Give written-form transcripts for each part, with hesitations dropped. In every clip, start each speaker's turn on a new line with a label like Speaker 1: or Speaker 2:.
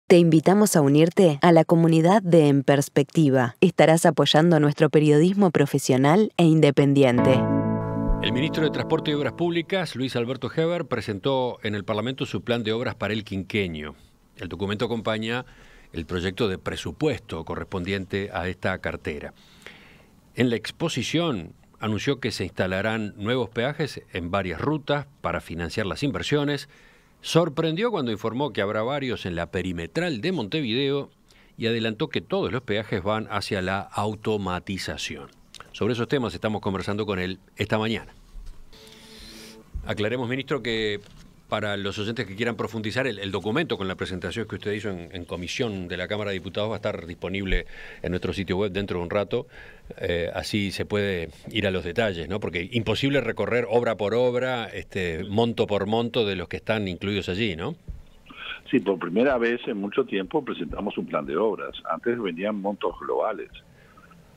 Speaker 1: Te invitamos a unirte a la comunidad de En Perspectiva. Estarás apoyando nuestro periodismo profesional e independiente.
Speaker 2: El ministro de Transporte y Obras Públicas, Luis Alberto Heber, presentó en el Parlamento su plan de obras para el quinquenio. El documento acompaña el proyecto de presupuesto correspondiente a esta cartera. En la exposición anunció que se instalarán nuevos peajes en varias rutas para financiar las inversiones. Sorprendió cuando informó que habrá varios en la perimetral de Montevideo y adelantó que todos los peajes van hacia la automatización. Sobre esos temas estamos conversando con él esta mañana. Aclaremos, ministro, que para los oyentes que quieran profundizar, el documento con la presentación que usted hizo en comisión de la Cámara de Diputados va a estar disponible en nuestro sitio web dentro de un rato. Así se puede ir a los detalles, ¿no? Porque imposible recorrer obra por obra, monto por monto de los que están incluidos allí, ¿no?
Speaker 3: Sí, por primera vez en mucho tiempo presentamos un plan de obras. Antes venían montos globales.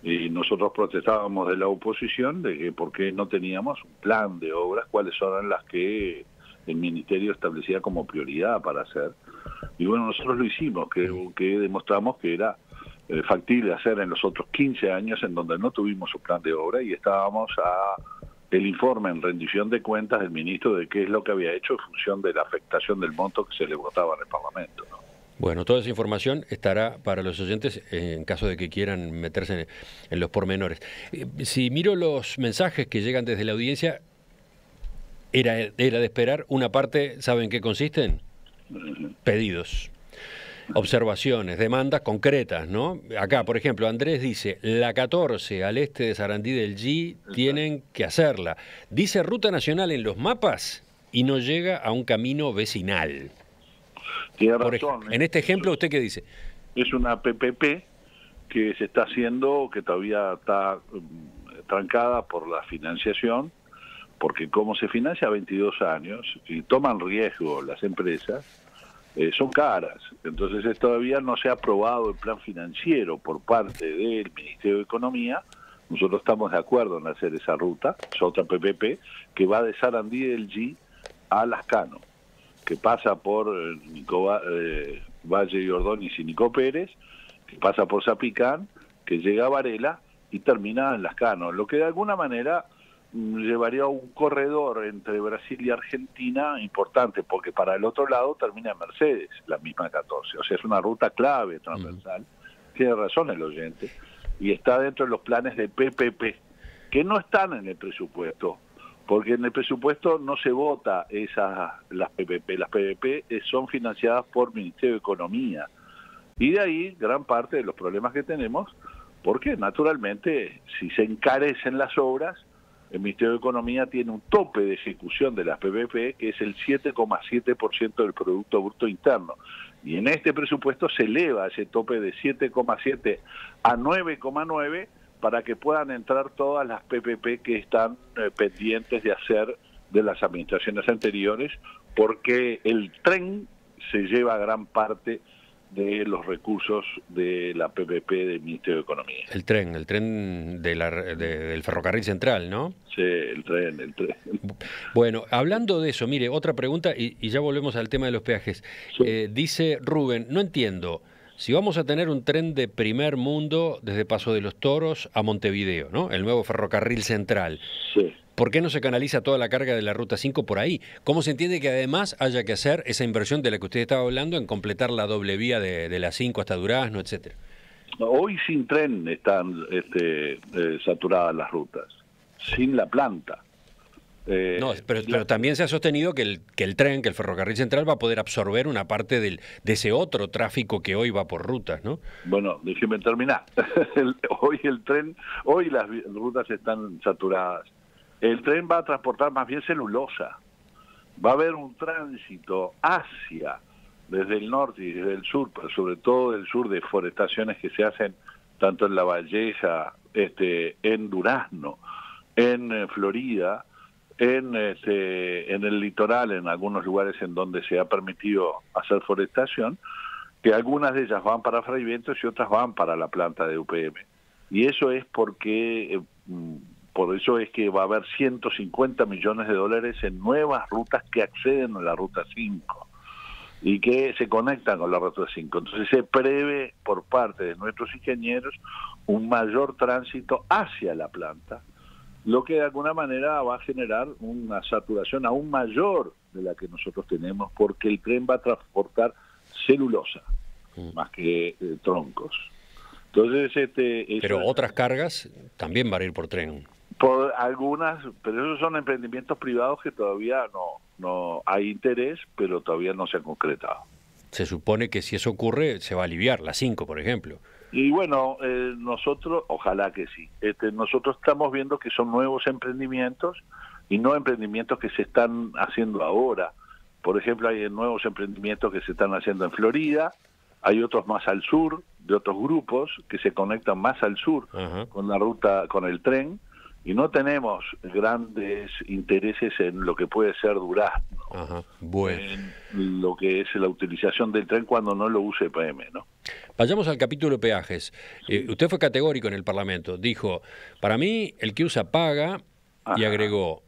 Speaker 3: Y nosotros protestábamos de la oposición de que por qué no teníamos un plan de obras, cuáles eran las que el Ministerio establecía como prioridad para hacer. Y bueno, nosotros lo hicimos, que demostramos que era factible hacer en los otros 15 años en donde no tuvimos un plan de obra y estábamos a el informe en rendición de cuentas del ministro de qué es lo que había hecho en función de la afectación del monto que se le votaba en el Parlamento, ¿no?
Speaker 2: Bueno, toda esa información estará para los oyentes en caso de que quieran meterse en los pormenores. Si miro los mensajes que llegan desde la audiencia, era de esperar. Una parte, ¿saben qué consisten? Pedidos, observaciones, demandas concretas, ¿no? Acá, por ejemplo, Andrés dice, la 14 al este de Sarandí del G tienen que hacerla. Dice ruta nacional en los mapas y no llega a un camino vecinal.
Speaker 3: Tiene razón.
Speaker 2: En este ejemplo, ¿usted qué dice?
Speaker 3: Es una PPP que se está haciendo, que todavía está trancada por la financiación, porque como se financia a 22 años y toman riesgo las empresas, son caras. Entonces todavía no se ha aprobado el plan financiero por parte del Ministerio de Economía. Nosotros estamos de acuerdo en hacer esa ruta, es otra PPP, que va de Sarandí del G a Lascano, que pasa por Valle y Ordóñez y Nico Pérez, que pasa por Zapicán, que llega a Varela y termina en Lascano, lo que de alguna manera llevaría a un corredor entre Brasil y Argentina importante, porque para el otro lado termina en Mercedes, la misma 14, o sea, es una ruta clave transversal. Tiene razón el oyente, y está dentro de los planes de PPP, que no están en el presupuesto, porque en el presupuesto no se vota las PPP. Las PPP son financiadas por Ministerio de Economía. Y de ahí gran parte de los problemas que tenemos, porque naturalmente si se encarecen las obras, el Ministerio de Economía tiene un tope de ejecución de las PPP que es el 7,7% del Producto Bruto Interno. Y en este presupuesto se eleva ese tope de 7,7 a 9,9 para que puedan entrar todas las PPP que están pendientes de hacer de las administraciones anteriores, porque el tren se lleva gran parte de los recursos de la PPP del Ministerio de Economía.
Speaker 2: El tren del ferrocarril central, ¿no?
Speaker 3: Sí, el tren.
Speaker 2: Bueno, hablando de eso, mire, otra pregunta y ya volvemos al tema de los peajes. Sí. Dice Rubén, no entiendo, si vamos a tener un tren de primer mundo desde Paso de los Toros a Montevideo, ¿no? El nuevo ferrocarril central.
Speaker 3: Sí.
Speaker 2: ¿Por qué no se canaliza toda la carga de la Ruta 5 por ahí? ¿Cómo se entiende que además haya que hacer esa inversión de la que usted estaba hablando en completar la doble vía de la 5 hasta Durazno, etcétera?
Speaker 3: Hoy sin tren están saturadas las rutas, sin la planta.
Speaker 2: No, pero también se ha sostenido que el tren, que el ferrocarril central va a poder absorber una parte de ese otro tráfico que hoy va por rutas, ¿no?
Speaker 3: Bueno, déjeme terminar. Hoy las rutas están saturadas. El tren va a transportar más bien celulosa. Va a haber un tránsito hacia, desde el norte y desde el sur, pero sobre todo del sur, de forestaciones que se hacen tanto en La Valleja, en Durazno, en Florida, en el litoral, en algunos lugares en donde se ha permitido hacer forestación, que algunas de ellas van para Fraiventos y otras van para la planta de UPM. Y eso es porque... Por eso es que va a haber 150 millones de dólares en nuevas rutas que acceden a la Ruta 5. y que se conectan con la ruta 5. Entonces se prevé por parte de nuestros ingenieros un mayor tránsito hacia la planta, lo que de alguna manera va a generar una saturación aún mayor de la que nosotros tenemos, porque el tren va a transportar celulosa más que troncos. Entonces,
Speaker 2: pero otras cargas también van a ir por tren.
Speaker 3: Por algunas, pero esos son emprendimientos privados que todavía no hay interés, pero todavía no se han concretado.
Speaker 2: Se supone que si eso ocurre, se va a aliviar, la 5, por ejemplo.
Speaker 3: Y bueno, nosotros, ojalá que sí. Nosotros estamos viendo que son nuevos emprendimientos y no emprendimientos que se están haciendo ahora. Por ejemplo, hay nuevos emprendimientos que se están haciendo en Florida, hay otros más al sur, de otros grupos que se conectan más al sur con la ruta, con el tren, y no tenemos grandes intereses en lo que puede ser Durazno,
Speaker 2: bueno,
Speaker 3: en lo que es la utilización del tren cuando no lo use PM, ¿no?
Speaker 2: Vayamos al capítulo peajes. Usted fue categórico en el Parlamento, dijo, para mí el que usa paga, y agregó,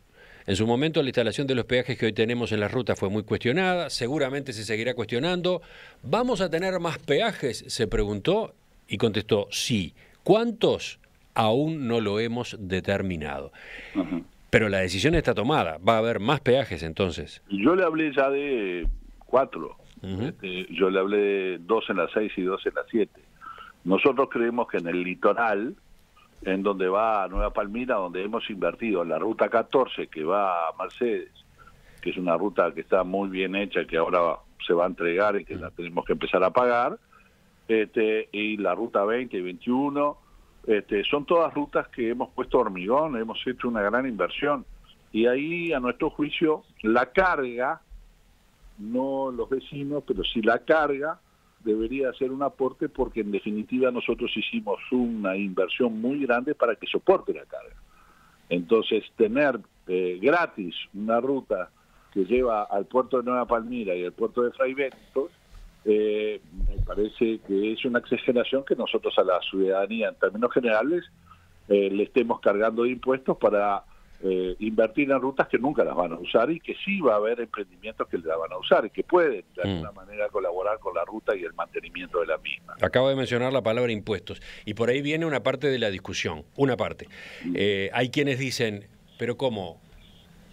Speaker 2: en su momento la instalación de los peajes que hoy tenemos en las rutas fue muy cuestionada, seguramente se seguirá cuestionando. ¿Vamos a tener más peajes?, se preguntó, y contestó, sí. ¿Cuántos? Aún no lo hemos determinado. Pero la decisión está tomada, va a haber más peajes entonces.
Speaker 3: Yo le hablé ya de 4, yo le hablé de 2 en la 6 y 2 en la 7. Nosotros creemos que en el litoral, en donde va a Nueva Palmira, donde hemos invertido en la ruta 14 que va a Mercedes, que es una ruta que está muy bien hecha, que ahora se va a entregar y que la tenemos que empezar a pagar, y la ruta 20 y 21, son todas rutas que hemos puesto hormigón, hemos hecho una gran inversión, y ahí a nuestro juicio la carga, no los vecinos, pero sí la carga, debería ser un aporte, porque en definitiva nosotros hicimos una inversión muy grande para que soporte la carga. Entonces tener gratis una ruta que lleva al puerto de Nueva Palmira y al puerto de Fray Bentos, me parece que es una exageración que nosotros a la ciudadanía en términos generales le estemos cargando de impuestos para invertir en rutas que nunca las van a usar, y que sí va a haber emprendimientos que las van a usar y que pueden de alguna manera colaborar con la ruta y el mantenimiento de la misma.
Speaker 2: Acabo de mencionar la palabra impuestos y por ahí viene una parte de la discusión, una parte. Hay quienes dicen, pero ¿cómo?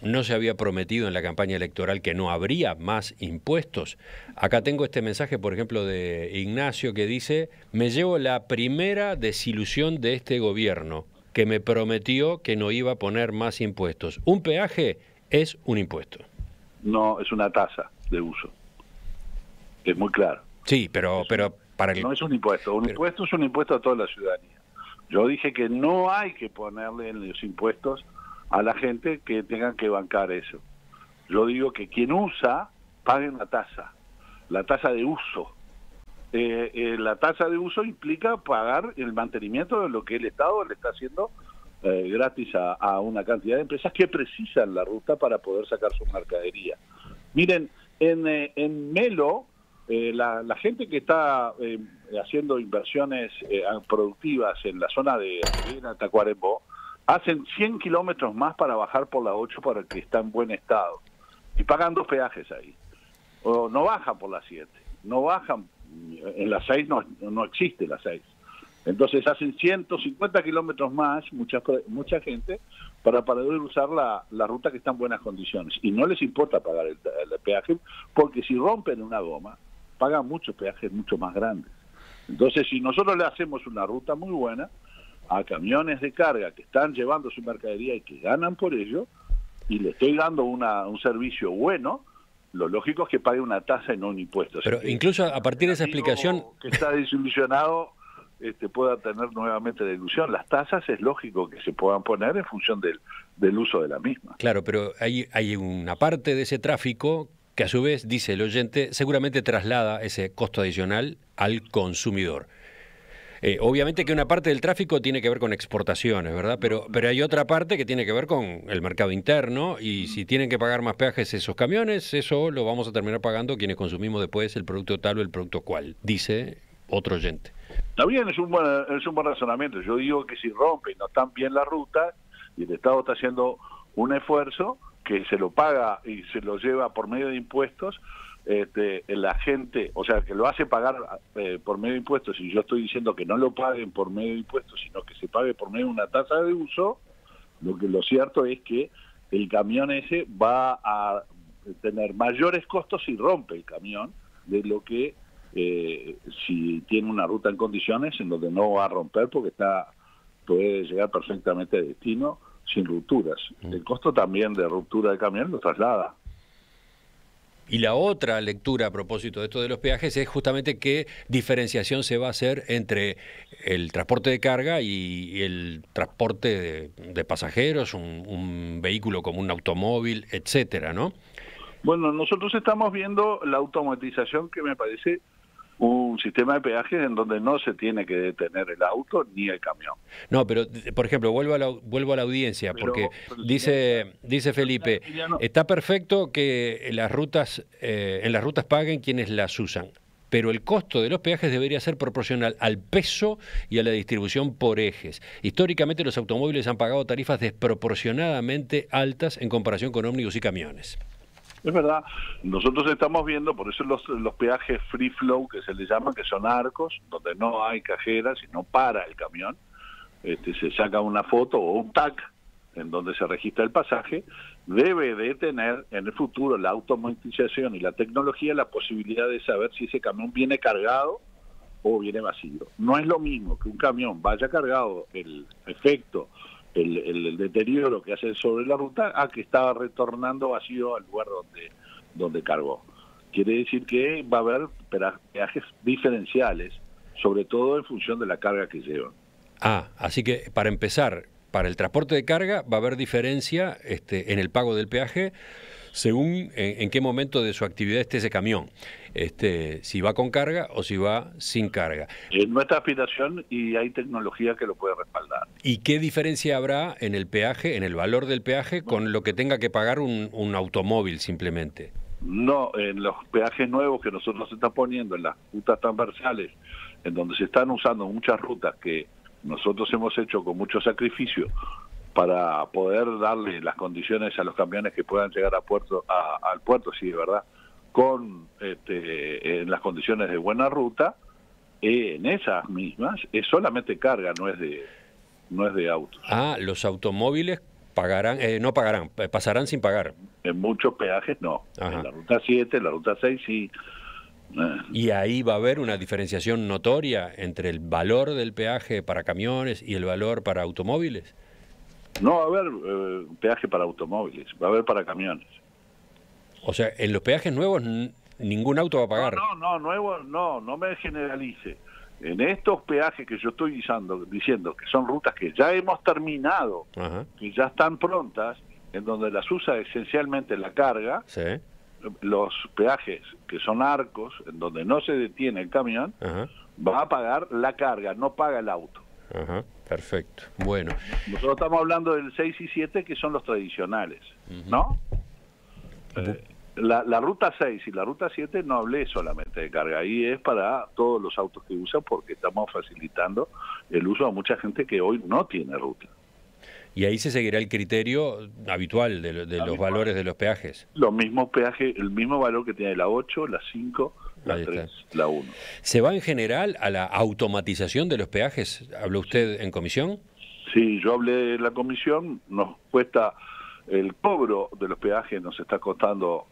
Speaker 2: ¿No se había prometido en la campaña electoral que no habría más impuestos? Acá tengo este mensaje, por ejemplo, de Ignacio, que dice, me llevo la primera desilusión de este gobierno, que me prometió que no iba a poner más impuestos. Un peaje es un impuesto.
Speaker 3: No, es una tasa de uso. Es muy claro.
Speaker 2: Sí, pero para el...
Speaker 3: No es un impuesto. Un impuesto es un impuesto a toda la ciudadanía. Yo dije que no hay que ponerle los impuestos a la gente que tengan que bancar eso. Yo digo que quien usa, pague una tasa, la tasa de uso. La tasa de uso implica pagar el mantenimiento de lo que el Estado le está haciendo gratis a una cantidad de empresas que precisan la ruta para poder sacar su mercadería. Miren, en Melo, la gente que está haciendo inversiones productivas en la zona de Tacuarembó, hacen 100 kilómetros más para bajar por la 8 para que está en buen estado. Y pagan 2 peajes ahí. O no bajan por la 7. No bajan, en la 6 no existe la 6. Entonces hacen 150 kilómetros más, mucha gente, para poder usar la ruta que está en buenas condiciones. Y no les importa pagar el peaje, porque si rompen una goma, pagan muchos peajes mucho más grandes. Entonces, si nosotros le hacemos una ruta muy buena a camiones de carga que están llevando su mercadería y que ganan por ello, y le estoy dando un servicio bueno, lo lógico es que pague una tasa y no un impuesto.
Speaker 2: Pero
Speaker 3: así
Speaker 2: incluso a partir de esa explicación...
Speaker 3: Que está desilusionado pueda tener nuevamente la ilusión. Las tasas es lógico que se puedan poner en función del uso de la misma.
Speaker 2: Claro, pero hay una parte de ese tráfico que a su vez, dice el oyente, seguramente traslada ese costo adicional al consumidor. Obviamente que una parte del tráfico tiene que ver con exportaciones, ¿verdad? Pero hay otra parte que tiene que ver con el mercado interno, y si tienen que pagar más peajes esos camiones, eso lo vamos a terminar pagando quienes consumimos después el producto tal o el producto cual, dice otro oyente.
Speaker 3: Está bien, es un buen razonamiento. Yo digo que si rompen y no están bien la ruta, y el Estado está haciendo un esfuerzo, que se lo paga y se lo lleva por medio de impuestos, la gente, o sea, que lo hace pagar por medio de impuestos, y yo estoy diciendo que no lo paguen por medio de impuestos, sino que se pague por medio de una tasa de uso, lo cierto es que el camión ese va a tener mayores costos si rompe el camión de lo que si tiene una ruta en condiciones en donde no va a romper porque puede llegar perfectamente a destino sin rupturas. El costo también de ruptura del camión lo traslada.
Speaker 2: Y la otra lectura a propósito de esto de los peajes es justamente qué diferenciación se va a hacer entre el transporte de carga y el transporte de pasajeros, un vehículo como un automóvil, etcétera, ¿no?
Speaker 3: Bueno, nosotros estamos viendo la automatización, que me parece un sistema de peajes en donde no se tiene que detener el auto ni el camión.
Speaker 2: No, pero, por ejemplo, vuelvo a la audiencia, porque dice Felipe, está perfecto que en las rutas paguen quienes las usan, pero el costo de los peajes debería ser proporcional al peso y a la distribución por ejes. Históricamente los automóviles han pagado tarifas desproporcionadamente altas en comparación con ómnibus y camiones.
Speaker 3: Es verdad, nosotros estamos viendo, por eso los peajes free flow, que se les llama, que son arcos, donde no hay cajera, sino para el camión, se saca una foto o un tag en donde se registra el pasaje, debe de tener en el futuro la automatización y la tecnología la posibilidad de saber si ese camión viene cargado o viene vacío. No es lo mismo que un camión vaya cargado, el efecto, el deterioro que hace sobre la ruta, a que estaba retornando vacío al lugar donde cargó. Quiere decir que va a haber peajes diferenciales, sobre todo en función de la carga que llevan.
Speaker 2: Así que para empezar, para el transporte de carga va a haber diferencia en el pago del peaje según en qué momento de su actividad esté ese camión, si va con carga o si va sin carga.
Speaker 3: Es nuestra aspiración y hay tecnología que lo puede respaldar.
Speaker 2: ¿Y qué diferencia habrá en el peaje, en el valor del peaje, con lo que tenga que pagar un automóvil simplemente?
Speaker 3: No, en los peajes nuevos que nosotros estamos poniendo, en las rutas transversales, en donde se están usando muchas rutas que nosotros hemos hecho con mucho sacrificio para poder darle las condiciones a los camiones que puedan llegar al puerto, sí, de verdad, con en las condiciones de buena ruta, en esas mismas es solamente carga, no es de autos.
Speaker 2: Los automóviles no pagarán, pasarán sin pagar.
Speaker 3: En muchos peajes no.
Speaker 2: Ajá.
Speaker 3: En la ruta 7, en la ruta 6 sí.
Speaker 2: ¿Y ahí va a haber una diferenciación notoria entre el valor del peaje para camiones y el valor para automóviles?
Speaker 3: No va a haber peaje para automóviles, va a haber para camiones.
Speaker 2: O sea, en los peajes nuevos ningún auto va a pagar.
Speaker 3: No, nuevos no me generalice. En estos peajes que yo estoy diciendo que son rutas que ya hemos terminado,
Speaker 2: Ajá.
Speaker 3: que ya están prontas, en donde las usa esencialmente la carga,
Speaker 2: Sí.
Speaker 3: los peajes que son arcos, en donde no se detiene el camión,
Speaker 2: Ajá.
Speaker 3: va a pagar la carga, no paga el auto.
Speaker 2: Ajá. Perfecto. Bueno.
Speaker 3: Nosotros estamos hablando del 6 y 7, que son los tradicionales, ¿no? La ruta 6 y la ruta 7 no hablé solamente de carga, ahí es para todos los autos que usan, porque estamos facilitando el uso a mucha gente que hoy no tiene ruta.
Speaker 2: Y ahí se seguirá el criterio habitual de los valores de los peajes.
Speaker 3: Los mismos peajes, el mismo valor que tiene la 8, la 5, la 3, la 1.
Speaker 2: ¿Se va en general a la automatización de los peajes? ¿Habló usted en comisión?
Speaker 3: Sí, yo hablé en la comisión, nos cuesta el cobro de los peajes, nos está costando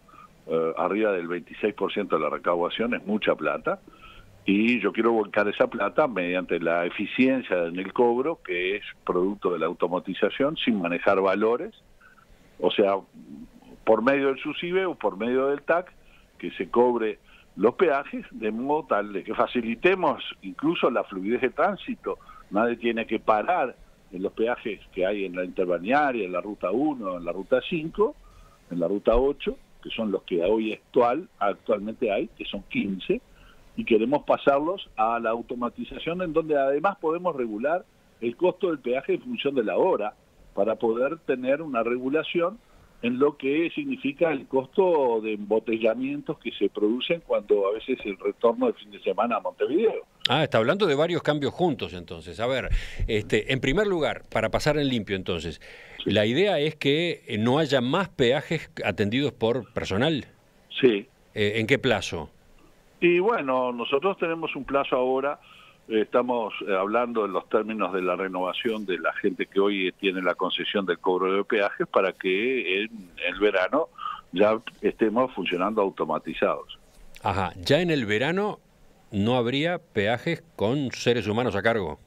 Speaker 3: arriba del 26% de la recaudación, es mucha plata, y yo quiero volcar esa plata mediante la eficiencia en el cobro, que es producto de la automatización, sin manejar valores, o sea, por medio del SUSIBE o por medio del TAC, que se cobre los peajes de modo tal de que facilitemos incluso la fluidez de tránsito. Nadie tiene que parar en los peajes que hay en la interbalnearia, en la ruta 1, en la ruta 5, en la ruta 8, que son los que hoy actualmente hay, que son 15, y queremos pasarlos a la automatización, en donde además podemos regular el costo del peaje en función de la hora, para poder tener una regulación en lo que significa el costo de embotellamientos que se producen cuando a veces el retorno de fin de semana a Montevideo.
Speaker 2: Está hablando de varios cambios juntos entonces. A ver, en primer lugar, para pasar en limpio entonces, sí. La idea es que no haya más peajes atendidos por personal.
Speaker 3: Sí.
Speaker 2: ¿En qué plazo?
Speaker 3: Y bueno, nosotros tenemos un plazo ahora, estamos hablando en los términos de la renovación de la gente que hoy tiene la concesión del cobro de peajes para que en el verano ya estemos funcionando automatizados.
Speaker 2: Ajá, ya en el verano no habría peajes con seres humanos a cargo.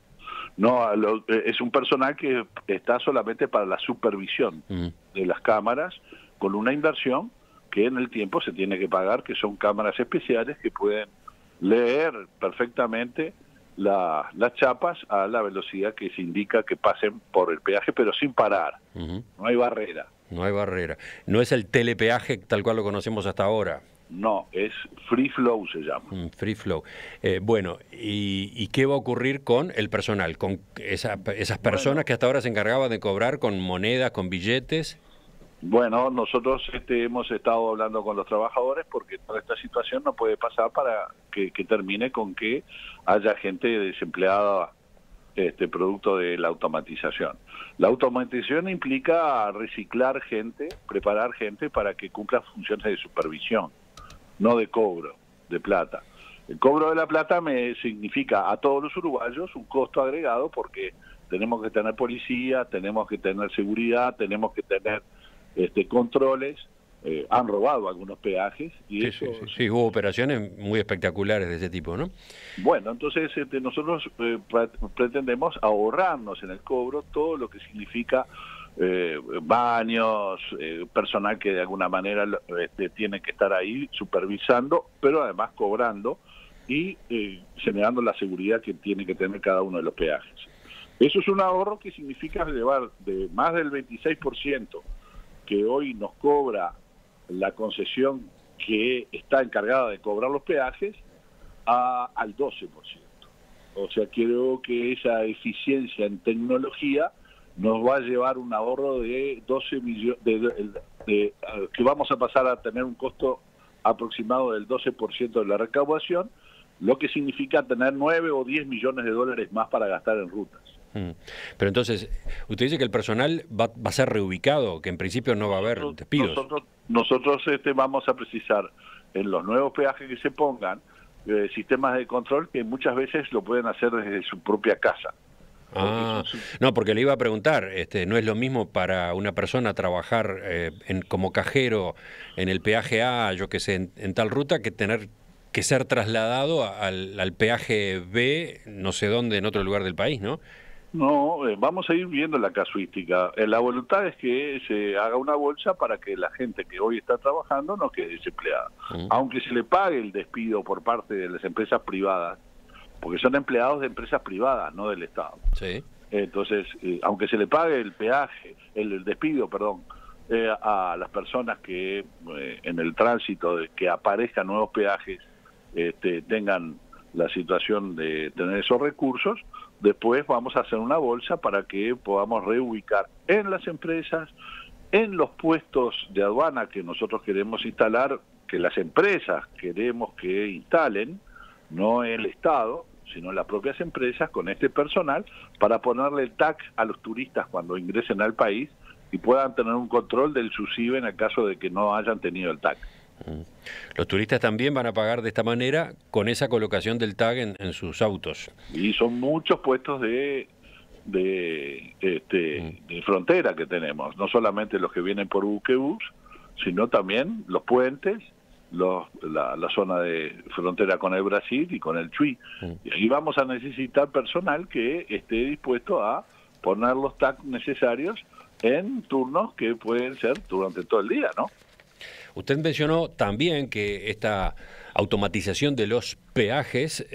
Speaker 3: No, es un personal que está solamente para la supervisión de las cámaras, con una inversión que en el tiempo se tiene que pagar, que son cámaras especiales que pueden leer perfectamente las chapas a la velocidad que se indica que pasen por el peaje, pero sin parar. No hay barrera.
Speaker 2: No hay barrera. No es el telepeaje tal cual lo conocemos hasta ahora.
Speaker 3: No, es free flow se llama.
Speaker 2: Free flow. Bueno, ¿y qué va a ocurrir con el personal? Con esas personas que hasta ahora se encargaban de cobrar con monedas, con billetes.
Speaker 3: Bueno, nosotros hemos estado hablando con los trabajadores porque toda esta situación no puede pasar para que termine con que haya gente desempleada producto de la automatización. La automatización implica reciclar gente, preparar gente para que cumpla funciones de supervisión, no de cobro de plata. El cobro de la plata me significa a todos los uruguayos un costo agregado porque tenemos que tener policía, tenemos que tener seguridad, tenemos que tener controles. Han robado algunos peajes y
Speaker 2: sí, hubo operaciones muy espectaculares de ese tipo, ¿no?
Speaker 3: Bueno, entonces nosotros pretendemos ahorrarnos en el cobro todo lo que significa baños, personal que de alguna manera tiene que estar ahí supervisando, pero además cobrando y generando la seguridad que tiene que tener cada uno de los peajes. Eso es un ahorro que significa llevar de más del 26% que hoy nos cobra la concesión que está encargada de cobrar los peajes al 12%. O sea, creo que esa eficiencia en tecnología nos va a llevar un ahorro de 12 millones, que vamos a pasar a tener un costo aproximado del 12% de la recaudación, lo que significa tener 9 o 10 millones de dólares más para gastar en rutas.
Speaker 2: Pero entonces, usted dice que el personal va a ser reubicado, que en principio no va a haber despidos.
Speaker 3: Nosotros vamos a precisar en los nuevos peajes que se pongan sistemas de control que muchas veces lo pueden hacer desde su propia casa.
Speaker 2: No, porque le iba a preguntar, no es lo mismo para una persona trabajar como cajero en el peaje A, yo que sé, en tal ruta, que tener que ser trasladado al peaje B, no sé dónde, en otro lugar del país, ¿no?
Speaker 3: No, vamos a ir viendo la casuística. La voluntad es que se haga una bolsa para que la gente que hoy está trabajando no quede desempleada. Aunque se le pague el despido por parte de las empresas privadas, porque son empleados de empresas privadas, no del Estado.
Speaker 2: Sí.
Speaker 3: Entonces, aunque se le pague el peaje, el despido, perdón, a las personas que en el tránsito de que aparezcan nuevos peajes tengan la situación de tener esos recursos, después vamos a hacer una bolsa para que podamos reubicar en las empresas, en los puestos de aduana que nosotros queremos instalar, que las empresas queremos que instalen, no el Estado, sino las propias empresas con este personal, para ponerle el TAC a los turistas cuando ingresen al país y puedan tener un control del SUSIBE en el caso de que no hayan tenido el TAC.
Speaker 2: Los turistas también van a pagar de esta manera con esa colocación del tag en sus autos.
Speaker 3: Y son muchos puestos de frontera que tenemos, no solamente los que vienen por buquebús, sino también los puentes, la zona de frontera con el Brasil y con el Chuy. Y ahí vamos a necesitar personal que esté dispuesto a poner los tags necesarios en turnos que pueden ser durante todo el día, ¿no?
Speaker 2: Usted mencionó también que esta automatización de los peajes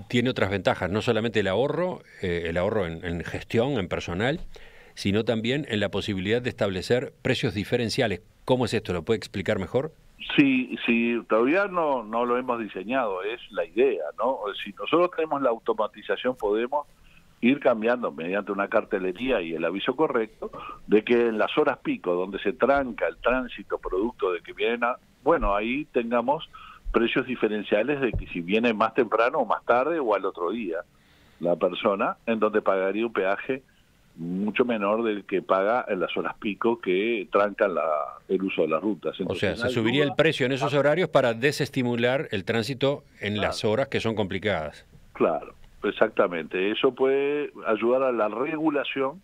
Speaker 2: tiene otras ventajas, no solamente el ahorro en gestión, en personal, sino también en la posibilidad de establecer precios diferenciales. ¿Cómo es esto? ¿Lo puede explicar mejor?
Speaker 3: Sí, todavía no lo hemos diseñado, es la idea, ¿no? Si nosotros tenemos la automatización, podemos ir cambiando mediante una cartelería y el aviso correcto de que en las horas pico, donde se tranca el tránsito producto de que vienen ahí tengamos precios diferenciales de que si viene más temprano o más tarde o al otro día la persona, en donde pagaría un peaje mucho menor del que paga en las horas pico que trancan el uso de las rutas.
Speaker 2: Entonces, o sea, se subiría el precio en esos horarios para desestimular el tránsito en las horas que son complicadas.
Speaker 3: Claro, exactamente. Eso puede ayudar a la regulación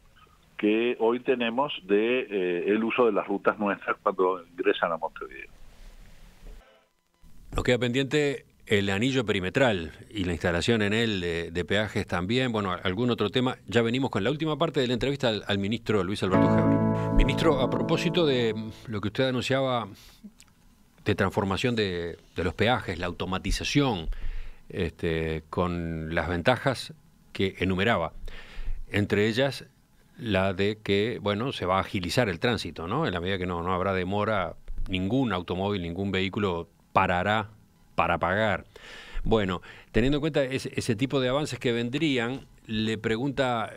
Speaker 3: que hoy tenemos de el uso de las rutas nuestras cuando ingresan a Montevideo.
Speaker 2: Nos queda pendiente el anillo perimetral y la instalación en él de peajes también. Bueno, algún otro tema. Ya venimos con la última parte de la entrevista al ministro Luis Alberto Heber. Ministro, a propósito de lo que usted anunciaba de transformación de los peajes, la automatización, con las ventajas que enumeraba, entre ellas la de que, bueno, se va a agilizar el tránsito, ¿no? En la medida que no habrá demora, ningún automóvil, ningún vehículo parará para pagar. Bueno, teniendo en cuenta ese tipo de avances que vendrían, le pregunta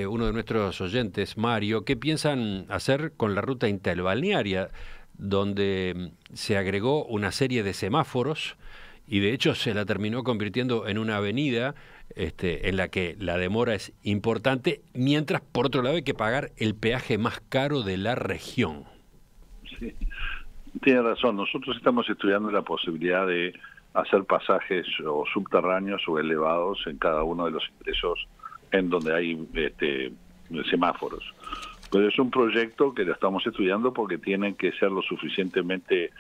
Speaker 2: uno de nuestros oyentes, Mario, ¿qué piensan hacer con la ruta interbalnearia, donde se agregó una serie de semáforos y de hecho se la terminó convirtiendo en una avenida en la que la demora es importante, mientras por otro lado hay que pagar el peaje más caro de la región?
Speaker 3: Sí, tiene razón. Nosotros estamos estudiando la posibilidad de hacer pasajes o subterráneos o elevados en cada uno de los ingresos en donde hay semáforos. Pero es un proyecto que lo estamos estudiando porque tienen que ser lo suficientemente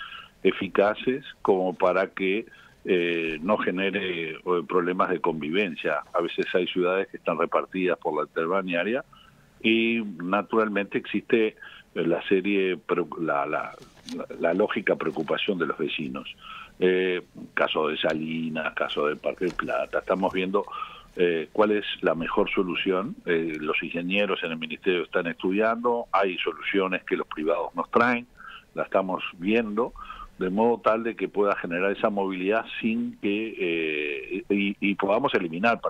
Speaker 3: eficaces como para que no genere problemas de convivencia. A veces hay ciudades que están repartidas por la interbalnearia y naturalmente existe la lógica preocupación de los vecinos. Caso de Salinas, caso de Parque del Plata, estamos viendo cuál es la mejor solución. Los ingenieros en el ministerio están estudiando, hay soluciones que los privados nos traen, la estamos viendo, de modo tal de que pueda generar esa movilidad sin que y podamos eliminar,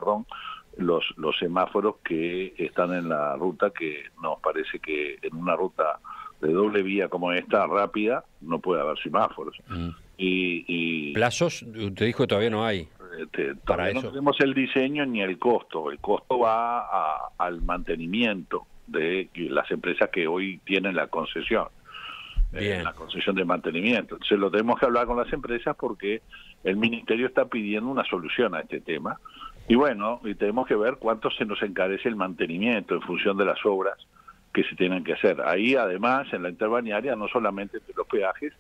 Speaker 3: los semáforos que están en la ruta, que nos parece que en una ruta de doble vía como esta, rápida, no puede haber semáforos. Y
Speaker 2: ¿plazos? Usted dijo que todavía no hay. Para eso
Speaker 3: no tenemos el diseño ni el costo. El costo va al mantenimiento de las empresas que hoy tienen la concesión. La concesión de mantenimiento. Entonces lo tenemos que hablar con las empresas porque el ministerio está pidiendo una solución a este tema. Y bueno, y tenemos que ver cuánto se nos encarece el mantenimiento en función de las obras que se tienen que hacer. Ahí además en la interbalnearia no solamente de los peajes,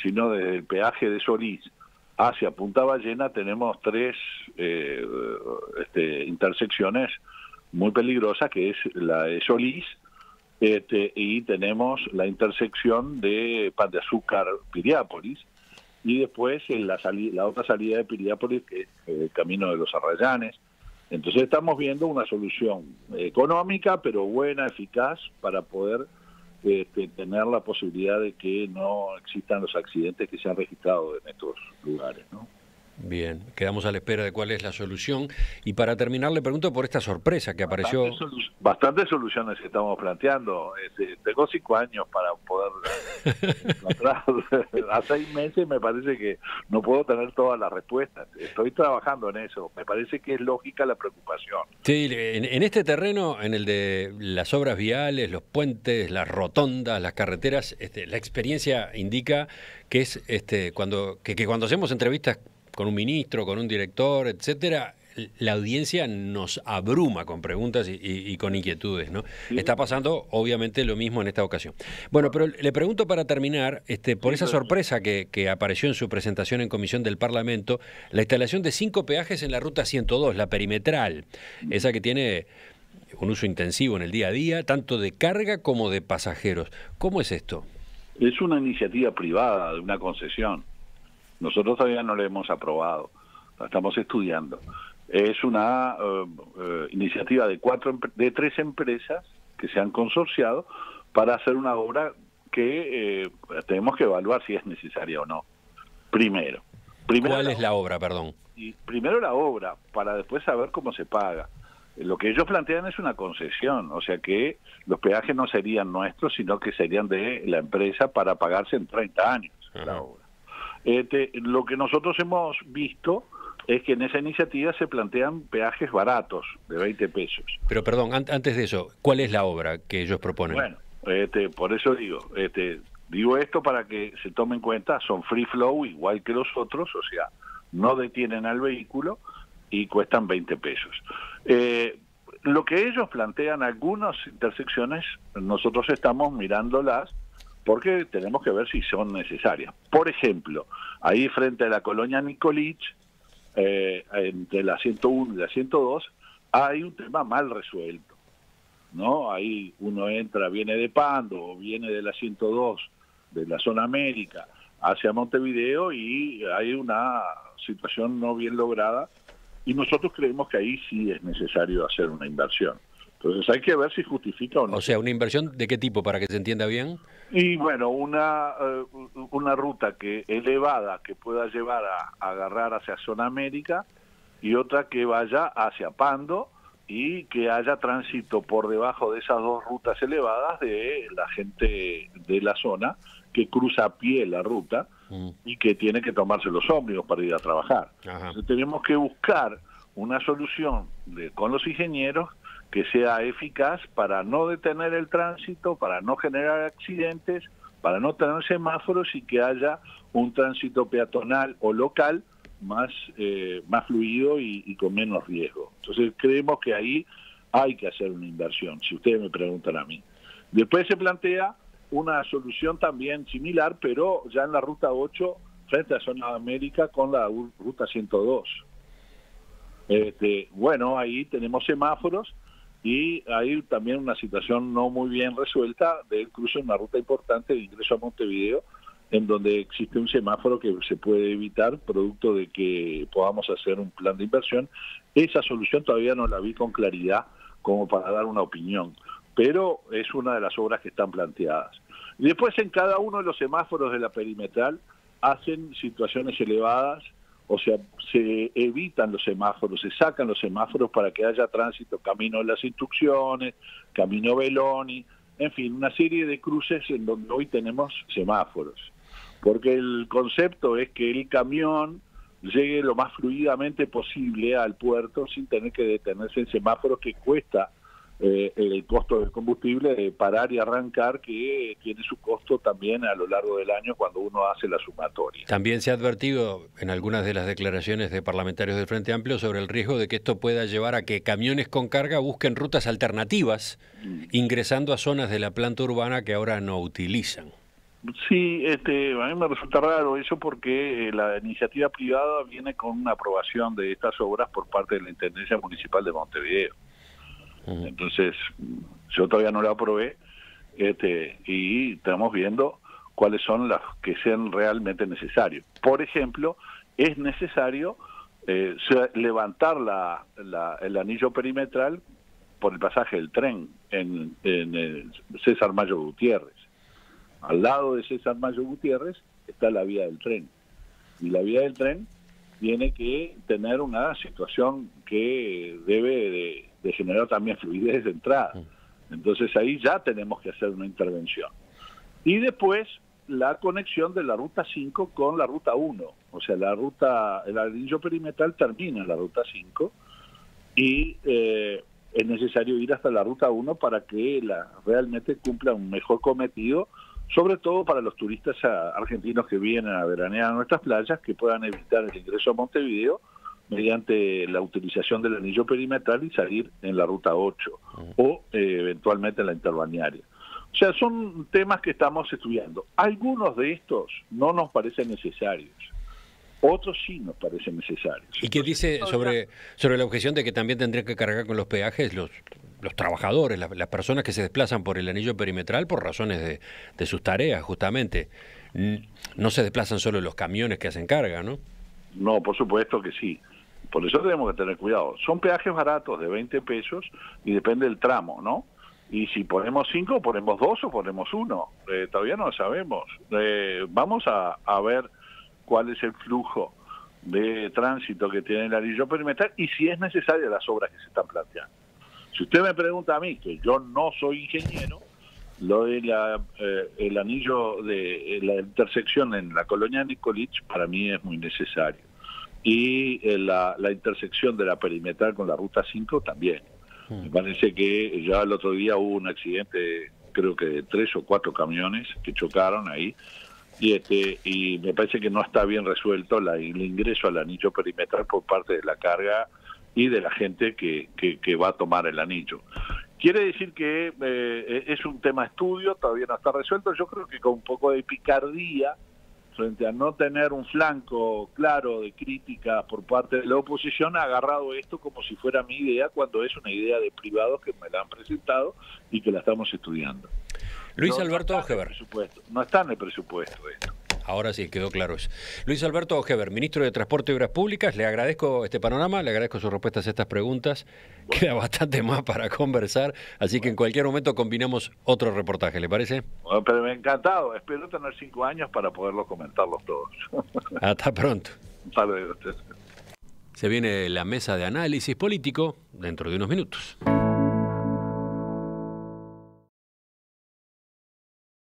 Speaker 3: sino desde el peaje de Solís hacia Punta Ballena tenemos 3 intersecciones muy peligrosas, que es la de Solís, y tenemos la intersección de Pan de Azúcar Piriápolis, y después la otra salida de Piriápolis, que es el Camino de los Arrayanes. Entonces estamos viendo una solución económica, pero buena, eficaz, para poder tener la posibilidad de que no existan los accidentes que se han registrado en estos lugares, ¿no?
Speaker 2: Bien, quedamos a la espera de cuál es la solución. Y para terminar, le pregunto por esta sorpresa que apareció.
Speaker 3: Bastantes soluciones que estamos planteando. Tengo 5 años para poder encontrar. A 6 meses me parece que no puedo tener todas las respuestas. Estoy trabajando en eso. Me parece que es lógica la preocupación.
Speaker 2: Sí, en este terreno, en el de las obras viales, los puentes, las rotondas, las carreteras, la experiencia indica que es cuando hacemos entrevistas con un ministro, con un director, etcétera, la audiencia nos abruma con preguntas y con inquietudes, ¿no? Sí. Está pasando, obviamente, lo mismo en esta ocasión. Bueno, pero le pregunto para terminar, por esa sorpresa que apareció en su presentación en comisión del Parlamento, la instalación de 5 peajes en la ruta 102, la perimetral, esa que tiene un uso intensivo en el día a día, tanto de carga como de pasajeros. ¿Cómo es esto?
Speaker 3: Es una iniciativa privada de una concesión. Nosotros todavía no la hemos aprobado, la estamos estudiando. Es una iniciativa de 3 empresas que se han consorciado para hacer una obra que tenemos que evaluar si es necesaria o no. Primero
Speaker 2: ¿Cuál es la obra, perdón?
Speaker 3: Primero la obra, para después saber cómo se paga. Lo que ellos plantean es una concesión, o sea que los peajes no serían nuestros, sino que serían de la empresa para pagarse en 30 años. La obra. Lo que nosotros hemos visto es que en esa iniciativa se plantean peajes baratos, de 20 pesos.
Speaker 2: Pero perdón, antes de eso, ¿cuál es la obra que ellos proponen?
Speaker 3: Bueno, por eso digo esto para que se tome en cuenta, son free flow igual que los otros, o sea, no detienen al vehículo y cuestan 20 pesos. Lo que ellos plantean, algunas intersecciones, nosotros estamos mirándolas porque tenemos que ver si son necesarias. Por ejemplo, ahí frente a la colonia Nicolich, entre la 101 y la 102, hay un tema mal resuelto, ¿no? Ahí uno entra, viene de Pando o viene de la 102, de la zona América, hacia Montevideo, y hay una situación no bien lograda, y nosotros creemos que ahí sí es necesario hacer una inversión. Entonces hay que ver si justifica o no.
Speaker 2: O sea, ¿una inversión de qué tipo, para que se entienda bien?
Speaker 3: Y bueno, una ruta elevada que pueda llevar a agarrar hacia zona América, y otra que vaya hacia Pando, y que haya tránsito por debajo de esas dos rutas elevadas de la gente de la zona que cruza a pie la ruta y que tiene que tomarse los ómnibus para ir a trabajar. Entonces tenemos que buscar una solución con los ingenieros que sea eficaz para no detener el tránsito, para no generar accidentes, para no tener semáforos, y que haya un tránsito peatonal o local más fluido y con menos riesgo. Entonces creemos que ahí hay que hacer una inversión, si ustedes me preguntan a mí. Después se plantea una solución también similar, pero ya en la ruta 8, frente a Zona América, con la ruta 102. Bueno, ahí tenemos semáforos, y hay también una situación no muy bien resuelta de cruce una ruta importante de ingreso a Montevideo, en donde existe un semáforo que se puede evitar producto de que podamos hacer un plan de inversión. Esa solución todavía no la vi con claridad como para dar una opinión, pero es una de las obras que están planteadas. Y después en cada uno de los semáforos de la perimetral hacen situaciones elevadas, o sea, se evitan los semáforos, se sacan los semáforos para que haya tránsito, camino de las instrucciones, camino Beloni, en fin, una serie de cruces en donde hoy tenemos semáforos. Porque el concepto es que el camión llegue lo más fluidamente posible al puerto sin tener que detenerse en semáforos, que cuesta el costo del combustible de parar y arrancar, que tiene su costo también a lo largo del año cuando uno hace la sumatoria.
Speaker 2: También se ha advertido en algunas de las declaraciones de parlamentarios del Frente Amplio sobre el riesgo de que esto pueda llevar a que camiones con carga busquen rutas alternativas, ingresando a zonas de la planta urbana que ahora no utilizan.
Speaker 3: Sí, a mí me resulta raro eso, porque la iniciativa privada viene con una aprobación de estas obras por parte de la Intendencia Municipal de Montevideo. Entonces, yo todavía no la aprobé, y estamos viendo cuáles son las que sean realmente necesarios. Por ejemplo, es necesario levantar el anillo perimetral por el pasaje del tren en el César Mayo Gutiérrez. Al lado de César Mayo Gutiérrez está la vía del tren, y la vía del tren tiene que tener una situación que debe de generar también fluidez de entrada. Entonces ahí ya tenemos que hacer una intervención. Y después la conexión de la ruta 5 con la ruta 1, o sea, el anillo perimetral termina en la ruta 5, y es necesario ir hasta la ruta 1 para que realmente cumpla un mejor cometido, sobre todo para los turistas argentinos que vienen a veranear a nuestras playas, que puedan evitar el ingreso a Montevideo mediante la utilización del anillo perimetral y salir en la ruta 8 o eventualmente en la interbalnearia. O sea, son temas que estamos estudiando. Algunos de estos no nos parecen necesarios, otros sí nos parecen necesarios.
Speaker 2: ¿Y qué dice sobre la objeción de que también tendrían que cargar con los peajes los trabajadores, las personas que se desplazan por el anillo perimetral por razones de sus tareas, justamente? No se desplazan solo los camiones que hacen carga, ¿no?
Speaker 3: No, por supuesto que sí. Por eso tenemos que tener cuidado. Son peajes baratos de 20 pesos y depende del tramo, ¿no? Y si ponemos 5, ponemos 2 o ponemos 1. Todavía no lo sabemos. Vamos a ver cuál es el flujo de tránsito que tiene el anillo perimetral y si es necesaria las obras que se están planteando. Si usted me pregunta a mí, que yo no soy ingeniero, lo de el anillo de la intersección en la colonia Nicolich para mí es muy necesario. y la intersección de la perimetral con la Ruta 5 también. Me parece que ya el otro día hubo un accidente, creo que de 3 o 4 camiones que chocaron ahí, y me parece que no está bien resuelto el ingreso al anillo perimetral por parte de la carga y de la gente que va a tomar el anillo. Quiere decir que es un tema de estudio, todavía no está resuelto. Yo creo que con un poco de picardía, frente a no tener un flanco claro de crítica por parte de la oposición, ha agarrado esto como si fuera mi idea, cuando es una idea de privados que me la han presentado y que la estamos estudiando.
Speaker 2: Luis Alberto Ojever.
Speaker 3: No está en el presupuesto esto.
Speaker 2: Ahora sí, quedó claro eso. Luis Alberto Ojever, ministro de Transporte y Obras Públicas, le agradezco este panorama, le agradezco sus respuestas a estas preguntas. Bueno. Queda bastante más para conversar, así que en cualquier momento combinamos otro reportaje, ¿le parece?
Speaker 3: Bueno, pero me ha encantado, espero tener 5 años para poderlos comentarlos todos.
Speaker 2: Hasta pronto.
Speaker 3: Hasta luego.
Speaker 2: Se viene la mesa de análisis político dentro de unos minutos.